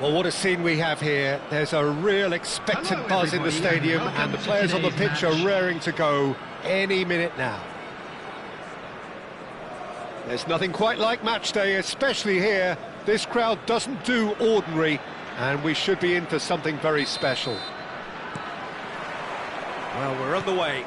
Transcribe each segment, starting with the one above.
Well, what a scene we have here. There's a real expectant buzz in the stadium, and the players on the pitch are raring to go any minute now. There's nothing quite like match day, especially here. This crowd doesn't do ordinary, and we should be in for something very special. Well, we're on the way.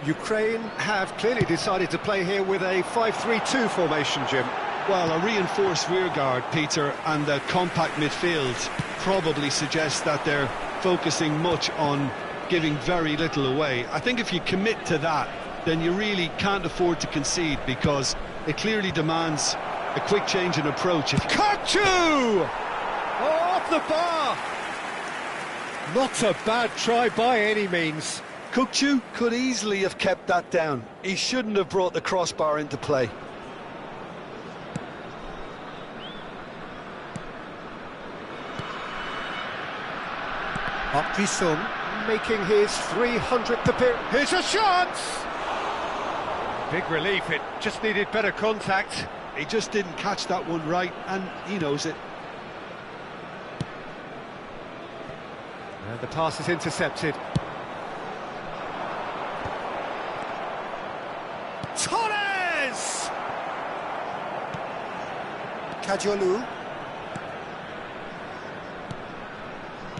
Ukraine have clearly decided to play here with a 5-3-2 formation, Jim. Well, a reinforced rearguard, Peter, and the compact midfield probably suggests that they're focusing much on giving very little away. I think if you commit to that, then you really can't afford to concede, because it clearly demands a quick change in approach. Maçı! Off the bar! Not a bad try by any means. Maçı could easily have kept that down. He shouldn't have brought the crossbar into play. Sun making his 300th appearance. Here's a chance! Big relief, it just needed better contact. He just didn't catch that one right, and he knows it. And the pass is intercepted. Torres! Kajolu.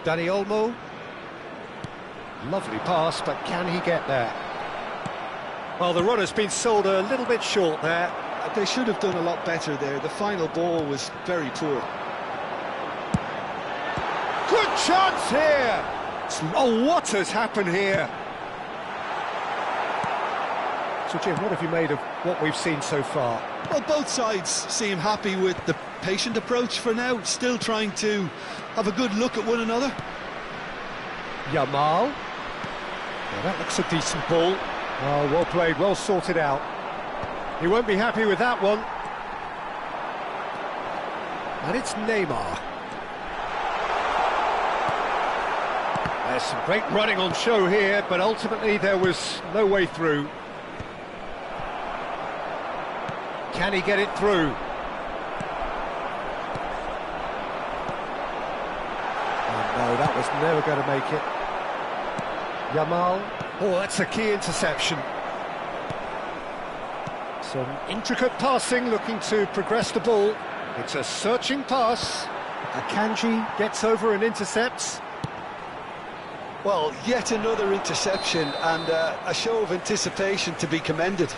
Dani Olmo. Lovely pass, but can he get there? Well, the runner's been sold a little bit short there. They should have done a lot better there. The final ball was very poor. Good chance here! Oh, what has happened here? So, Jim, what have you made of what we've seen so far? Well, both sides seem happy with the patient approach for now, still trying to have a good look at one another. Yamal. Well, that looks a decent ball. Oh, well played, well sorted out. He won't be happy with that one. And it's Neymar. There's some great running on show here, but ultimately there was no way through. Can he get it through? Oh no, that was never going to make it. Yamal. Oh, that's a key interception. Some intricate passing, looking to progress the ball. It's a searching pass. Akanji gets over and intercepts. Well, yet another interception, and a show of anticipation to be commended.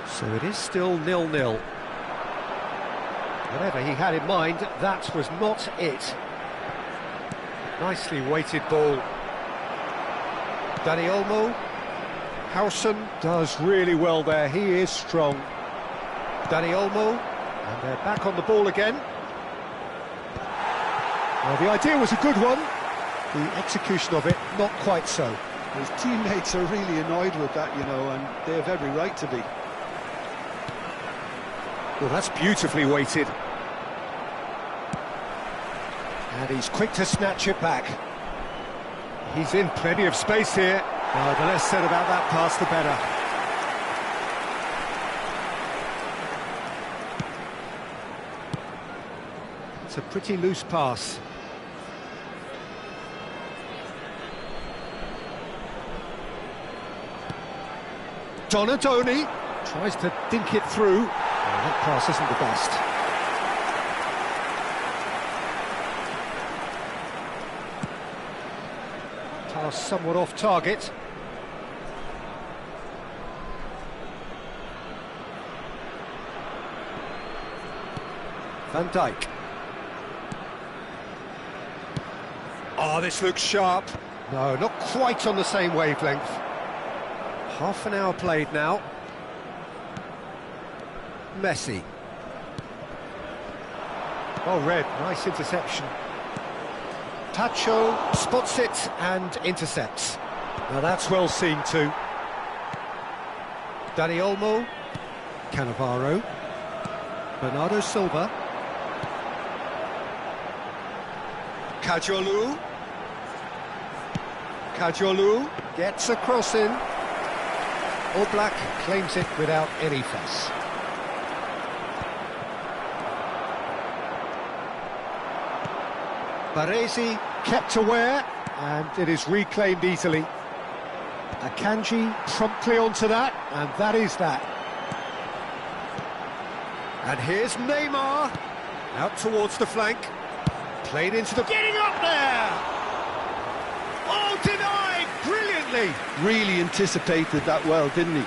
So it is still 0-0. Whatever he had in mind, that was not it. Nicely weighted ball. Dani Olmo. Howson does really well there, he is strong. Dani Olmo, and they're back on the ball again. Well, the idea was a good one, the execution of it, not quite so. His teammates are really annoyed with that, you know, and they have every right to be. Well, that's beautifully weighted. And he's quick to snatch it back. He's in plenty of space here. Well, the less said about that pass, the better. It's a pretty loose pass. Donadoni tries to dink it through. Well, that pass isn't the best. Pass somewhat off target. Van Dijk. Oh, this looks sharp. No, not quite on the same wavelength. Half an hour played now. Messi. Oh, red, nice interception. Tacho spots it and intercepts. Now that's well seen too. Dani Olmo. Cannavaro. Bernardo Silva. Kajolu gets a cross in. Oblak claims it without any fuss. Baresi kept aware, and it is reclaimed easily. Akanji promptly onto that, and that is that. And here's Neymar, out towards the flank, played into the... Getting up there! Oh, denied brilliantly! Really anticipated that well, didn't he?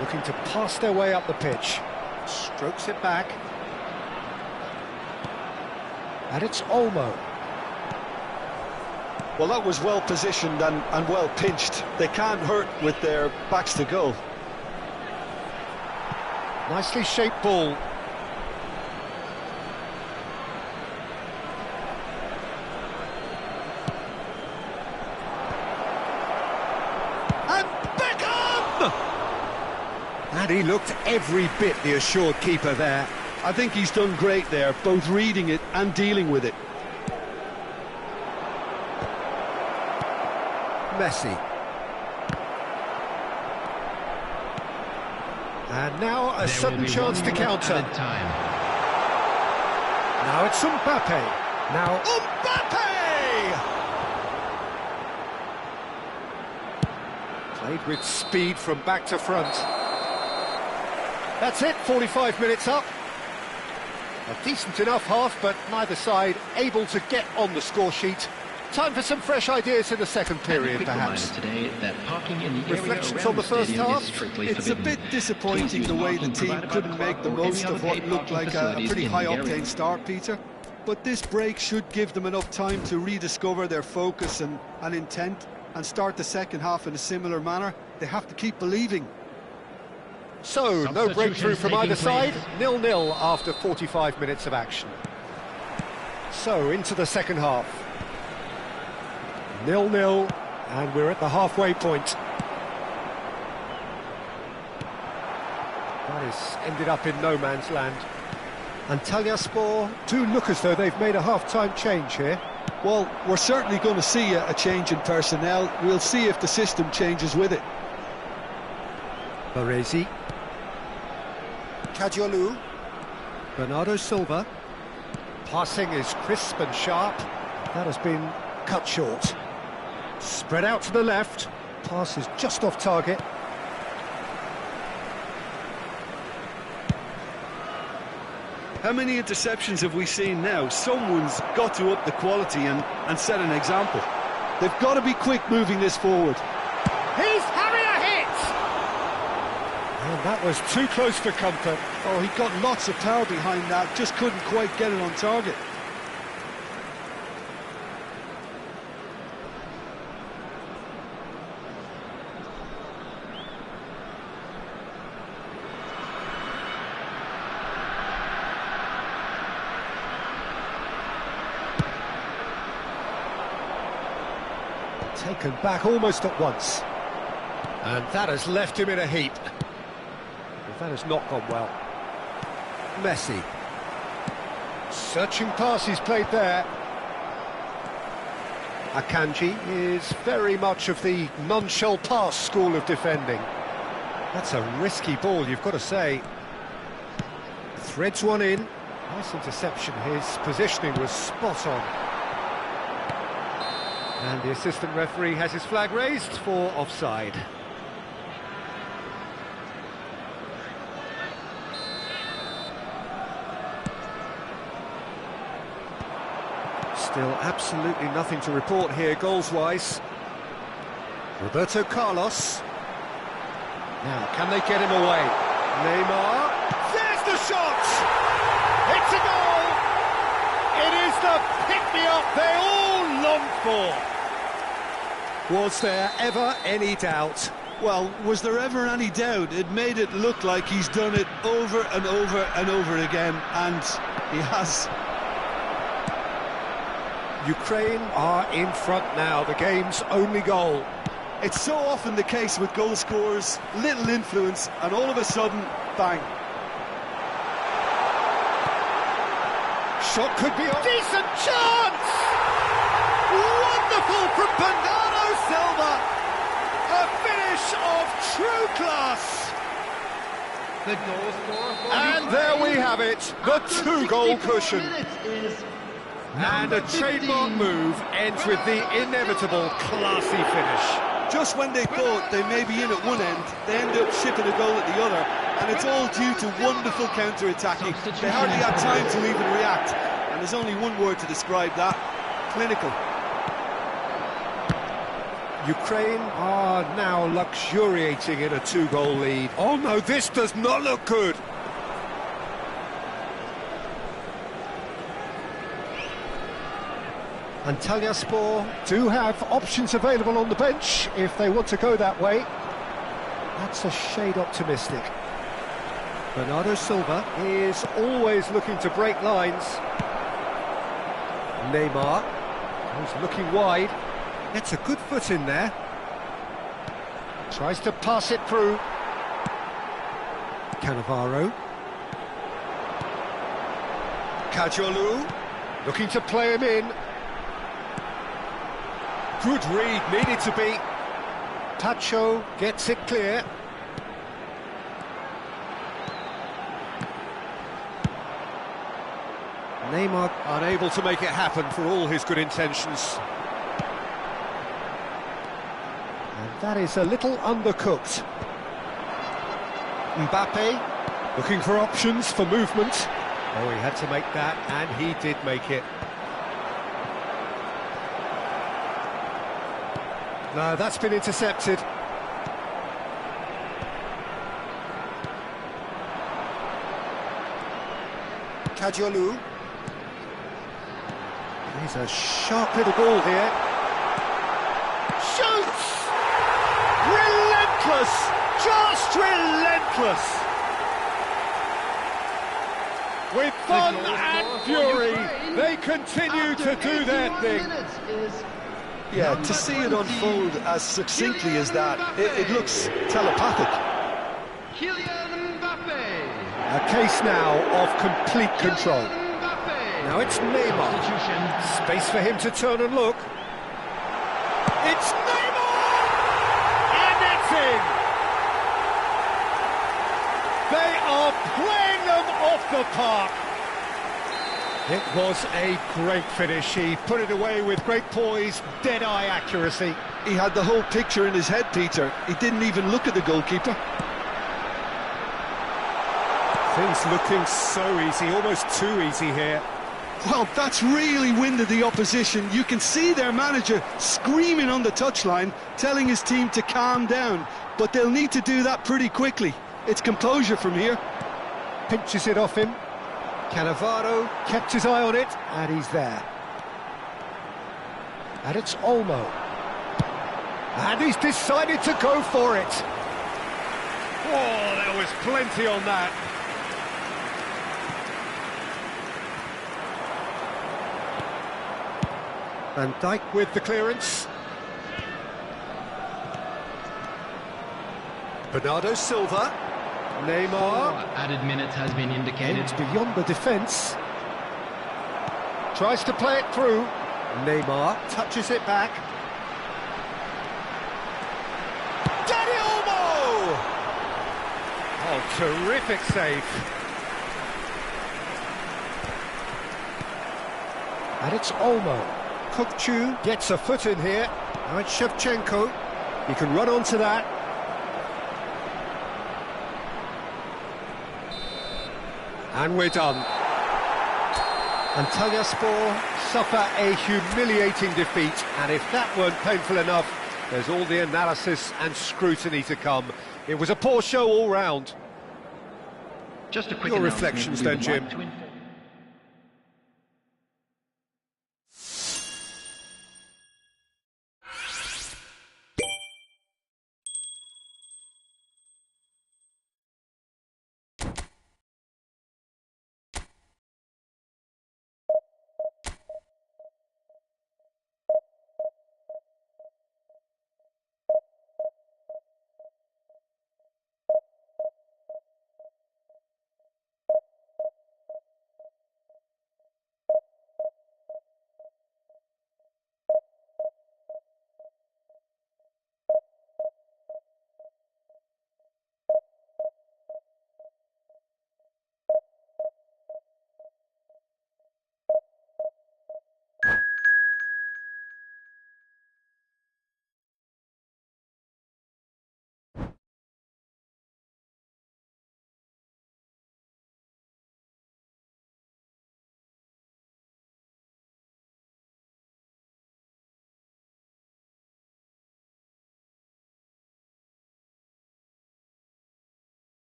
Looking to pass their way up the pitch. Strokes it back. And it's Olmo. Well, that was well positioned and well pinched. They can't hurt with their backs to goal. Nicely shaped ball. And Beckham! And he looked every bit the assured keeper there. I think he's done great there, both reading it and dealing with it. Messi. And now a sudden chance to counter. Now it's Mbappe. Now Mbappe! Played with speed from back to front. That's it, 45 minutes up. A decent enough half, but neither side able to get on the score sheet. Time for some fresh ideas in the second period, perhaps. Today that parking in the Reflections on the first half? It's a bit disappointing the way the team couldn't make the most of what looked like a pretty high-octane start, Peter. But this break should give them enough time to rediscover their focus and intent and start the second half in a similar manner. They have to keep believing. So, no breakthrough from either side, 0-0 after 45 minutes of action. So, into the second half. 0-0, and we're at the halfway point. That has ended up in no man's land. Antalyaspor do look as though they've made a half-time change here. Well, we're certainly going to see a change in personnel. We'll see if the system changes with it. Baresi. Kajolu. Bernardo Silva. Passing is crisp and sharp. That has been cut short. Spread out to the left. Pass is just off target. How many interceptions have we seen now? Someone's got to up the quality and set an example. They've got to be quick moving this forward. He's having a hit! And that was too close for comfort. Oh, he got lots of power behind that, just couldn't quite get it on target. Taken back almost at once. And that has left him in a heap. But that has not gone well. Messi. Searching pass he's played there. Akanji is very much of the non-shell pass school of defending. That's a risky ball, you've got to say. Threads one in. Nice interception. His positioning was spot on. And the assistant referee has his flag raised for offside. Still absolutely nothing to report here goals-wise. Roberto Carlos. Now, can they get him away? Neymar. There's the shot! It's a goal! It is the pick-me-up they all long for. Was there ever any doubt? Well, was there ever any doubt? It made it look like he's done it over and over and over again, and he has. Ukraine are in front now, the game's only goal. It's so often the case with goal scorers, little influence, and all of a sudden, bang. Shot could be on. Decent chance! Wonderful from Bernardo A finish of true class! The goal scorer for And Ukraine there we have it, the after two-goal 64 cushion. minutes is And a number trademark 15. move ends with the inevitable classy finish. Just when they thought they may be in at one end, they end up shipping a goal at the other, and it's all due to wonderful counter-attacking. They hardly had time to even react, and there's only one word to describe that: clinical. Ukraine are now luxuriating in a two-goal lead. Oh no, this does not look good. Antalyaspor do have options available on the bench if they want to go that way. That's a shade optimistic. Bernardo Silva is always looking to break lines. Neymar is looking wide. Gets a good foot in there. Tries to pass it through. Cannavaro. Kajolu looking to play him in. Good read, needed to be. Tacho gets it clear. Neymar unable to make it happen for all his good intentions. And that is a little undercooked. Mbappe looking for options for movement. Oh, he had to make that, and he did make it. No, that's been intercepted. Kajolu. He's a sharp little ball here. Shoots! Relentless! Just relentless! With fun and fury, they continue to do their thing. Yeah, to see it unfold as succinctly as that, it looks telepathic. A case now of complete control. Now it's Neymar. Space for him to turn and look. It's Neymar! And it's in! They are playing them off the park. It was a great finish. He put it away with great poise, dead-eye accuracy. He had the whole picture in his head, Peter. He didn't even look at the goalkeeper. Things looking so easy, almost too easy here. Well, that's really winded the opposition. You can see their manager screaming on the touchline, telling his team to calm down. But they'll need to do that pretty quickly. It's composure from here. Pinches it off him. Cannavaro kept his eye on it, and he's there. And it's Olmo. And he's decided to go for it. Oh, there was plenty on that. Van Dijk with the clearance. Bernardo Silva. Neymar. Added minutes has been indicated. It's beyond the defence. Tries to play it through. Neymar touches it back. Danny Olmo! Oh, terrific save. And it's Olmo. Kukcu gets a foot in here. Now it's Shevchenko. He can run onto that. And we're done. Antalyaspor suffer a humiliating defeat, and if that weren't painful enough, there's all the analysis and scrutiny to come. It was a poor show all round. Just a quick Your announcement. reflections We then, would Jim. like to inform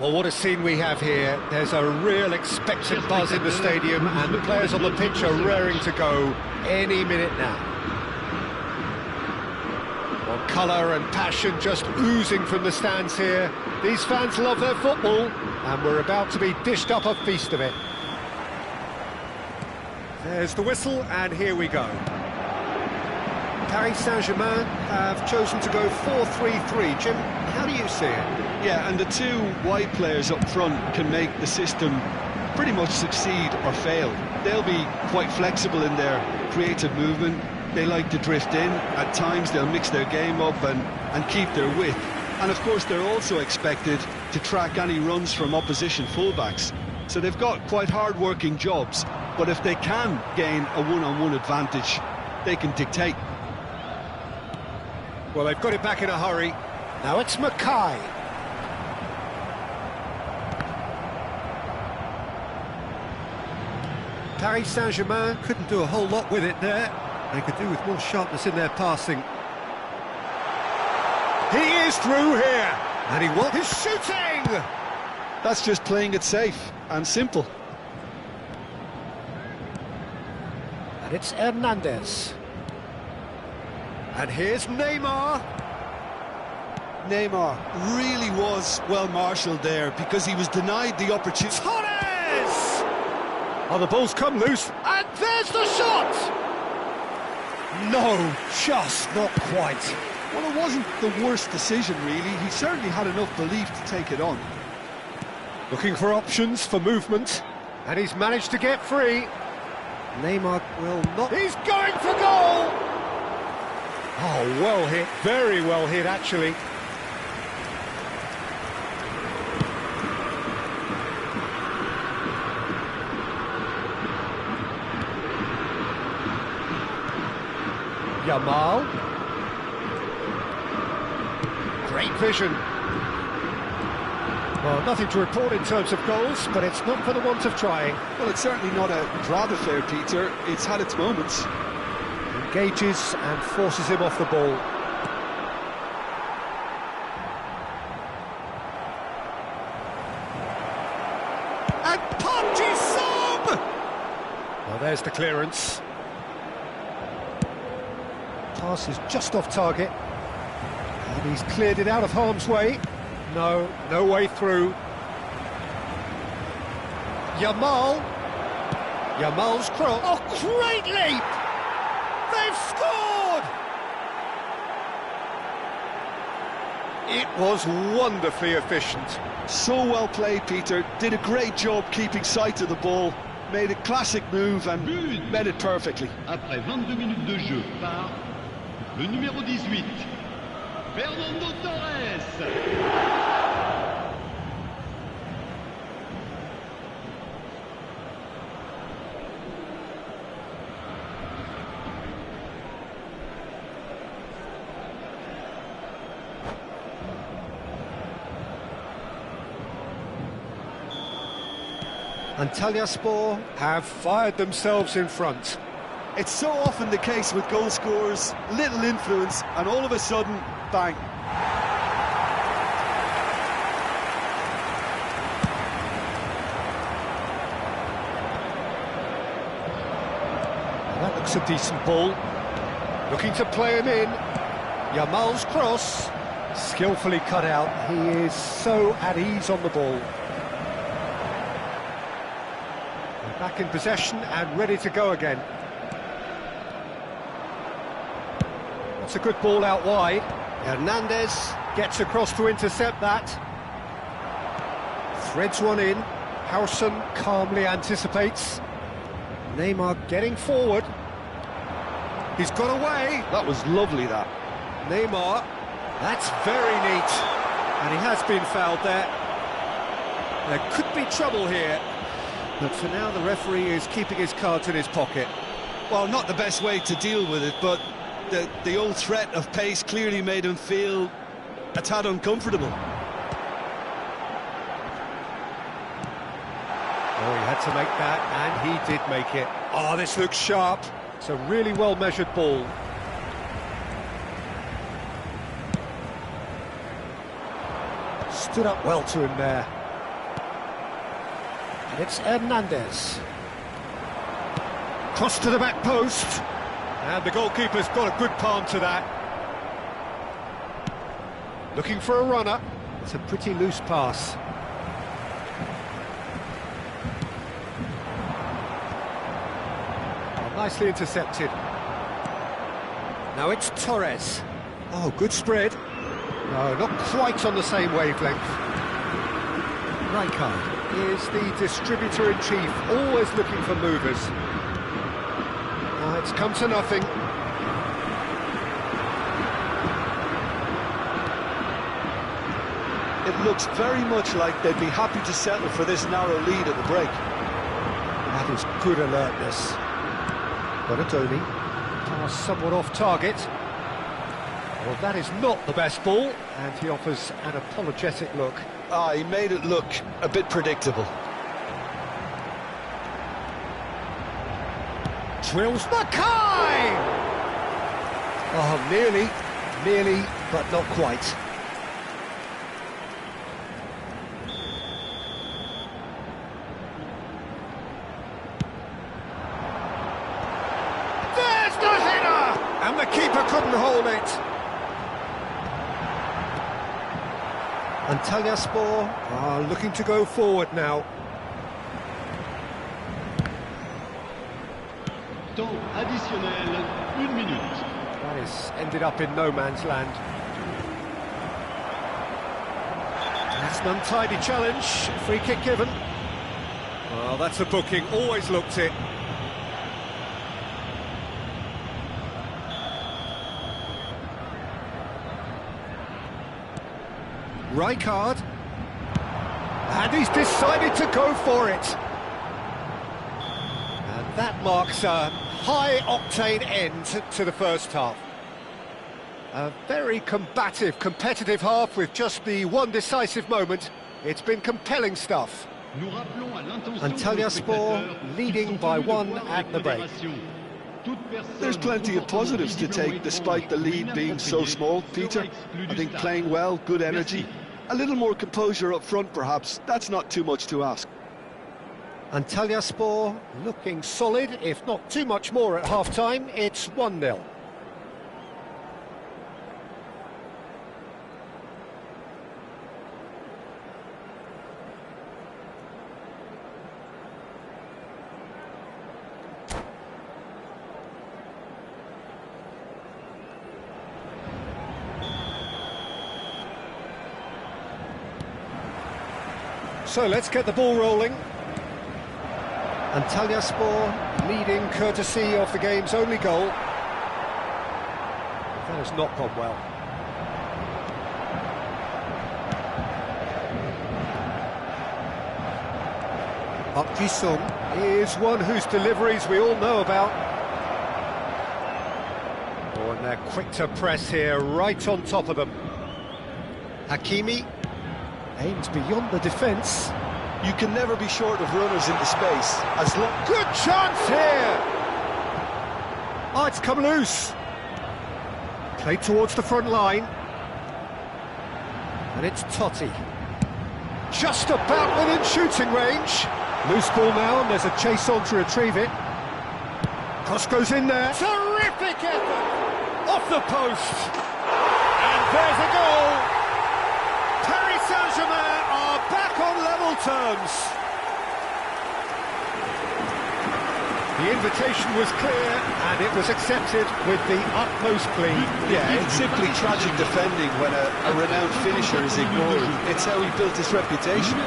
Well, what a scene we have here. There's a real expectant buzz in the stadium, and the players on the pitch are raring to go any minute now. Well, colour and passion just oozing from the stands here. These fans love their football, and we're about to be dished up a feast of it. There's the whistle, and here we go. Paris Saint-Germain have chosen to go 4-3-3. Jim, how do you see it? Yeah, and the two wide players up front can make the system pretty much succeed or fail. They'll be quite flexible in their creative movement. They like to drift in. At times they'll mix their game up and keep their width. And of course they're also expected to track any runs from opposition fullbacks. So they've got quite hard-working jobs, but if they can gain a one-on-one advantage, they can dictate. Well, they've got it back in a hurry. Now it's Maçı. Paris Saint-Germain couldn't do a whole lot with it there. They could do with more sharpness in their passing. He is through here, and he wants his shooting! That's just playing it safe and simple. And it's Hernandez. And here's Neymar. Neymar really was well marshalled there because he was denied the opportunity. Torres! Oh, the ball's come loose, and there's the shot! No, just not quite. Well, it wasn't the worst decision, really. He certainly had enough belief to take it on. Looking for options for movement, and he's managed to get free. Neymar will not... He's going for goal! Oh, well hit, very well hit, actually. Yamal. Great vision. Well, nothing to report in terms of goals, but it's not for the want of trying. Well, it's certainly not a drab affair, Peter. It's had its moments. Engages and forces him off the ball. And punches some! Well, there's the clearance. Pass is just off target. And he's cleared it out of harm's way. No, no way through. Yamal. Yamal's cross. Oh, great leap! They've scored! It was wonderfully efficient. So well played, Peter. Did a great job keeping sight of the ball. Made a classic move and met it perfectly. Après 22 minutes de jeu par le numéro 18, Fernando Torres. Antalyaspor have fired themselves in front. It's so often the case with goal scorers, little influence, and all of a sudden, bang. And that looks a decent ball. Looking to play him in. Yamal's cross, skillfully cut out. He is so at ease on the ball. Back in possession and ready to go again. That's a good ball out wide. Hernandez gets across to intercept that. Threads one in. Howson calmly anticipates. Neymar getting forward. He's got away. That was lovely, that. Neymar. That's very neat. And he has been fouled there. There could be trouble here. But for now, the referee is keeping his cards in his pocket. Well, not the best way to deal with it, but the old threat of pace clearly made him feel a tad uncomfortable. Oh, he had to make that, and he did make it. Oh, this looks sharp. It's a really well-measured ball. Stood up well to him there. It's Hernandez. Cross to the back post. And the goalkeeper's got a good palm to that. Looking for a runner. It's a pretty loose pass. Oh, nicely intercepted. Now it's Torres. Oh, good spread. No, not quite on the same wavelength. Rijkaard is the distributor-in-chief, always looking for movers. It's come to nothing. It looks very much like they'd be happy to settle for this narrow lead at the break. That is good alertness. Bonatoni, pass somewhat off target. Well, that is not the best ball, and he offers an apologetic look. He made it look a bit predictable. Drills Mackay! Oh, nearly, but not quite. There's the header! And the keeper couldn't hold it. Antalyaspor are looking to go forward now. Temps additionnel, 1 minute. That is ended up in no man's land. That's an untidy challenge. Free kick given. Well, that's a booking. Always looked it. Rijkaard. And he's decided to go for it. And that marks a high-octane end to the first half. A very combative, competitive half with just the one decisive moment. It's been compelling stuff. Antalyaspor leading by 1 at the break. There's plenty of positives to take despite the lead being so small, Peter. I think playing well, good energy. A little more composure up front, perhaps. That's not too much to ask. Antalyaspor looking solid, if not too much more at half-time. It's 1-0. So let's get the ball rolling. Antalyaspor leading courtesy of the game's only goal. That has not gone well. Park Ji-sung is one whose deliveries we all know about. Oh, and they're quick to press here, right on top of them. Hakimi aims beyond the defence. You can never be short of runners into space. Good chance here! Oh, it's come loose. Played towards the front line. And it's Totti. Just about within shooting range. Loose ball now, and there's a chase on to retrieve it. Cross goes in there. Terrific effort! Off the post. And there's a goal! Paris Saint-Germain are back on level terms. The invitation was clear and it was accepted with the utmost glee. Yeah, it's simply tragic defending when a renowned finisher is ignored. It's how he built his reputation.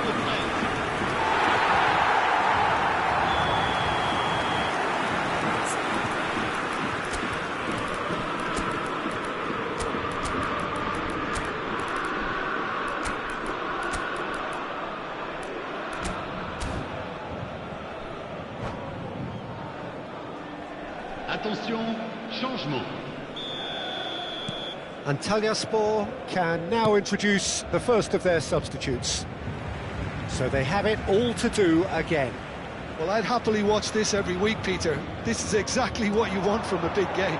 Attention, changement. Antalyaspor can now introduce the first of their substitutes. So they have it all to do again. Well, I'd happily watch this every week, Peter. This is exactly what you want from a big game.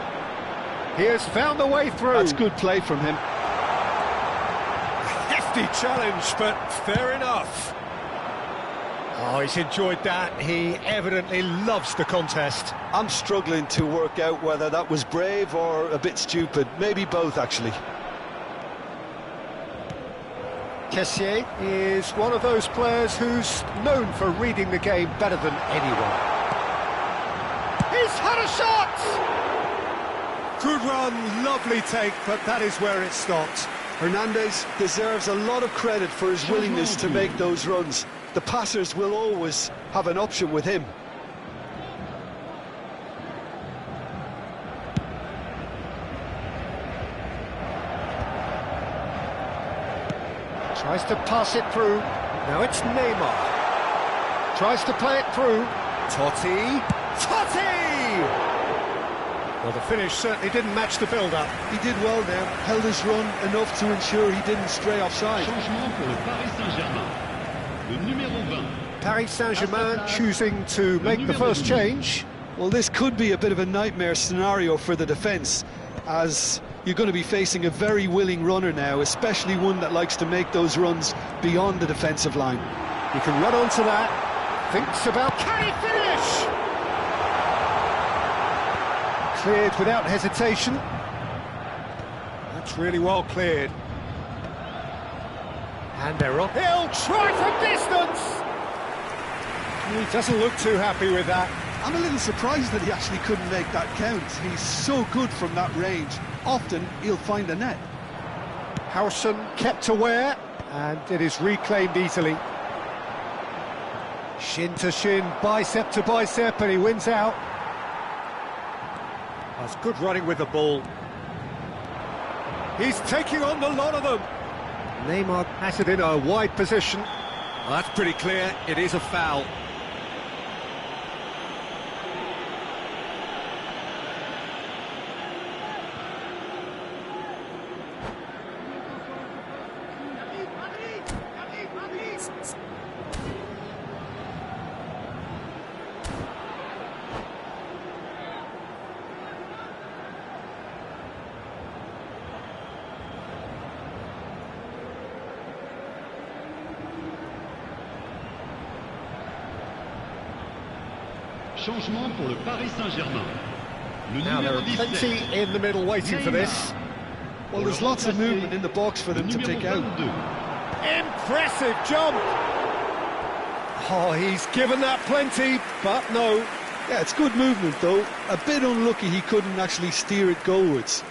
He has found a way through. That's good play from him. Hefty challenge, but fair enough. Oh, he's enjoyed that. He evidently loves the contest. I'm struggling to work out whether that was brave or a bit stupid. Maybe both, actually. Kessié is one of those players who's known for reading the game better than anyone. He's had a shot! Good run, lovely take, but that is where it stopped. Hernandez deserves a lot of credit for his willingness to make those runs. The passers will always have an option with him. Tries to pass it through. Now it's Neymar. Tries to play it through. Totti. Totti! Well, the finish certainly didn't match the build-up. He did well there, held his run enough to ensure he didn't stray offside. Changement pour le Paris Saint-Germain. Le numéro 20. Paris Saint-Germain choosing to make the first change. Well, this could be a bit of a nightmare scenario for the defence, as you're going to be facing a very willing runner now, especially one that likes to make those runs beyond the defensive line. He can run onto that. Thinks about, can he finish? Cleared without hesitation. That's really well cleared. And they're on. He'll try from distance! He doesn't look too happy with that. I'm a little surprised that he actually couldn't make that count. He's so good from that range. Often he'll find a net. Howson kept aware, and it is reclaimed easily. Shin to shin, bicep to bicep, and he wins out. That's good running with the ball. He's taking on the lot of them. Neymar has it in a wide position. Well, that's pretty clear. It is a foul. Changement pour le Paris Saint-Germain. Le Now there numéro are 17. plenty in the middle waiting for this. Well, there's lots of movement in the box for them to pick out. Impressive jump! Oh, he's given that plenty, but no. Yeah, it's good movement though. A bit unlucky he couldn't actually steer it goalwards.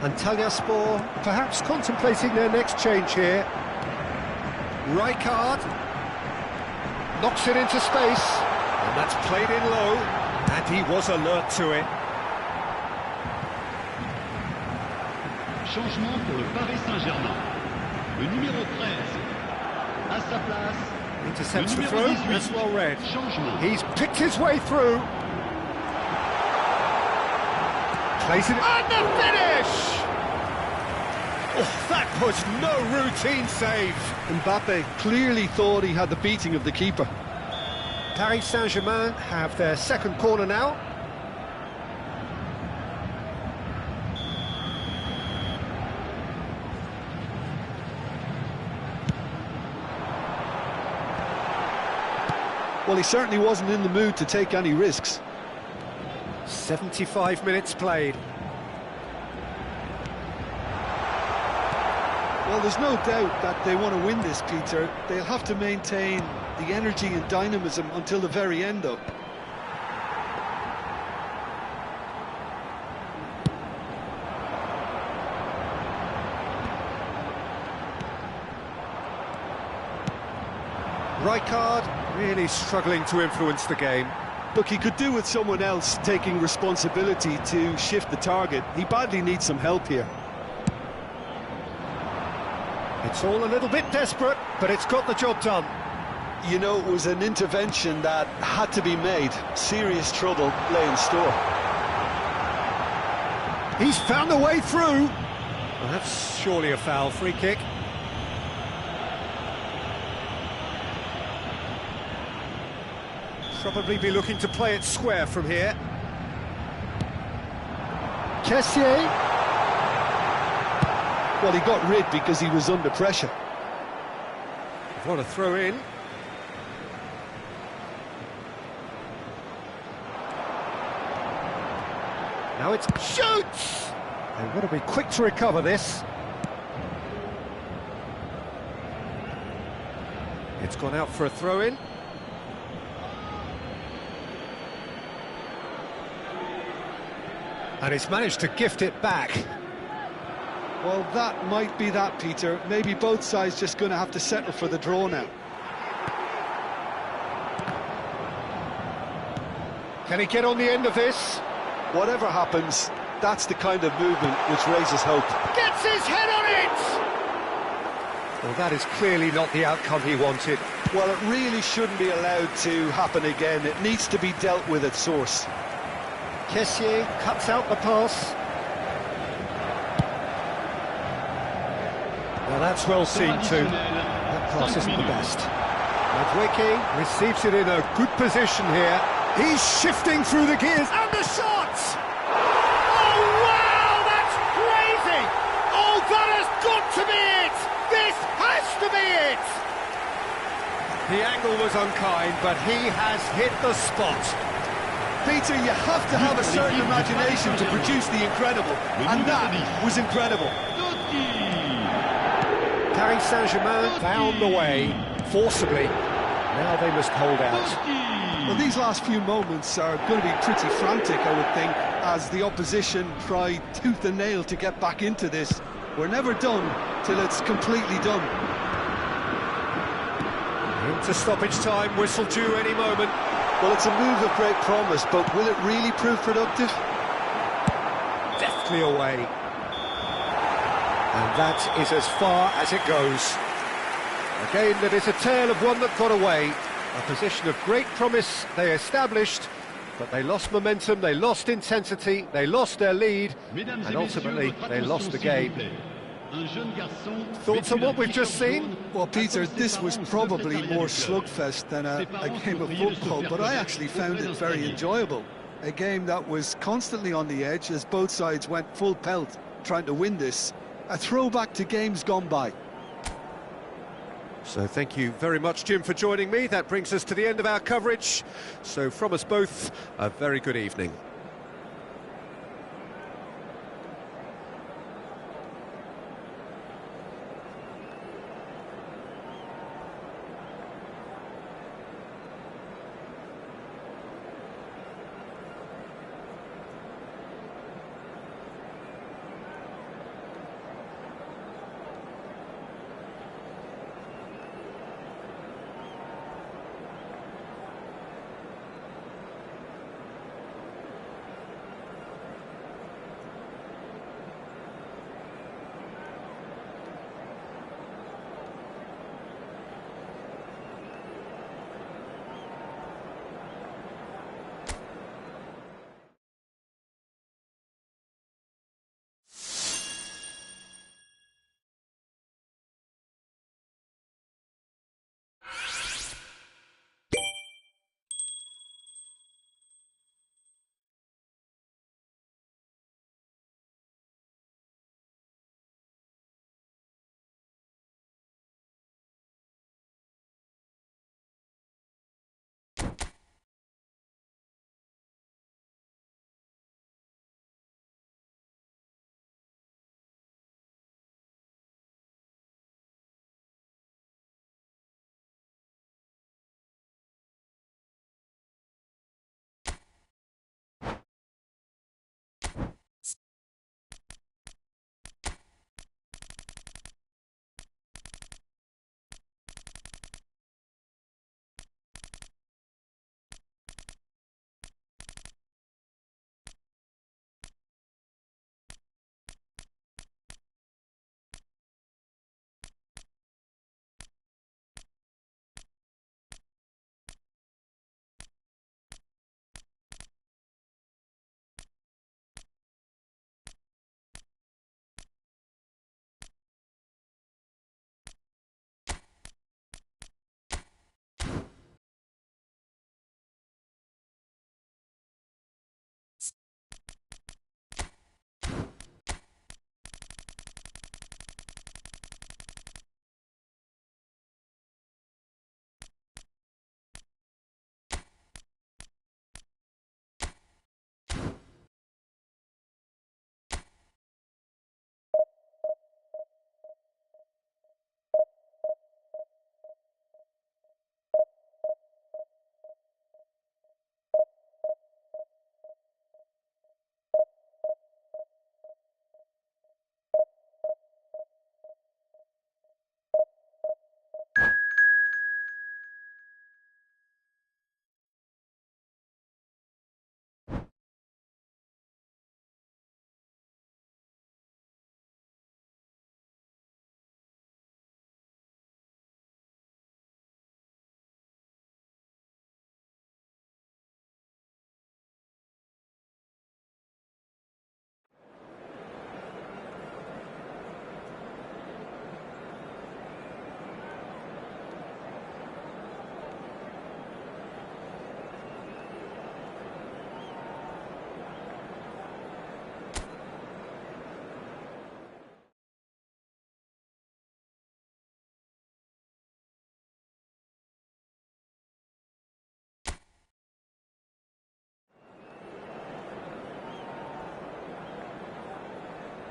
Antalyaspor perhaps contemplating their next change here. Rijkaard knocks it into space, and that's played in low, and he was alert to it. Changement pour le Paris Saint-Germain. Le numéro 13. À sa place. Intercepts the throw, that's well read. Changement. He's picked his way through. Plays it, and the finish! Oh, that was no routine save. Mbappe clearly thought he had the beating of the keeper. Paris Saint-Germain have their second corner now. Well, he certainly wasn't in the mood to take any risks. 75 minutes played. Well, there's no doubt that they want to win this, Peter. They'll have to maintain the energy and dynamism until the very end, though. Rijkaard really struggling to influence the game. Look, he could do with someone else taking responsibility to shift the target. He badly needs some help here. It's all a little bit desperate, but it's got the job done. You know, it was an intervention that had to be made. Serious trouble lay in store. He's found a way through. Well, that's surely a foul. Free kick. Probably be looking to play it square from here. Kessié. Well, he got rid because he was under pressure. What a throw in. Now it's shoots! They've got to be quick to recover this. It's gone out for a throw-in. And he's managed to gift it back. Well, that might be that, Peter. Maybe both sides just going to have to settle for the draw now. Can he get on the end of this? Whatever happens, that's the kind of movement which raises hope. Gets his head on it! Well, that is clearly not the outcome he wanted. Well, it really shouldn't be allowed to happen again. It needs to be dealt with at source. Kessié cuts out the pass. Well, that's well seen too. That pass isn't the best. Madueke receives it in a good position here. He's shifting through the gears, and the shot! Oh, wow, that's crazy! Oh, that has got to be it! This has to be it! The angle was unkind, but he has hit the spot. Peter, you have to have a certain imagination to produce the incredible, and that was incredible. Paris Saint-Germain found the way, forcibly. Now they must hold out. Well, these last few moments are going to be pretty frantic, I would think, as the opposition try tooth and nail to get back into this. We're never done till it's completely done. Into stoppage time, whistle due any moment. Well, it's a move of great promise, but will it really prove productive? Deftly away. And that is as far as it goes. A game that is a tale of one that got away. A position of great promise they established, but they lost momentum, they lost intensity, they lost their lead, and ultimately they lost the game. Thoughts on what we've just seen? Well, Peter, this was probably more slugfest than a game of football, but I actually found it very enjoyable. A game that was constantly on the edge as both sides went full pelt trying to win this. A throwback to games gone by. So thank you very much, Jim, for joining me. That brings us to the end of our coverage. So from us both, a very good evening.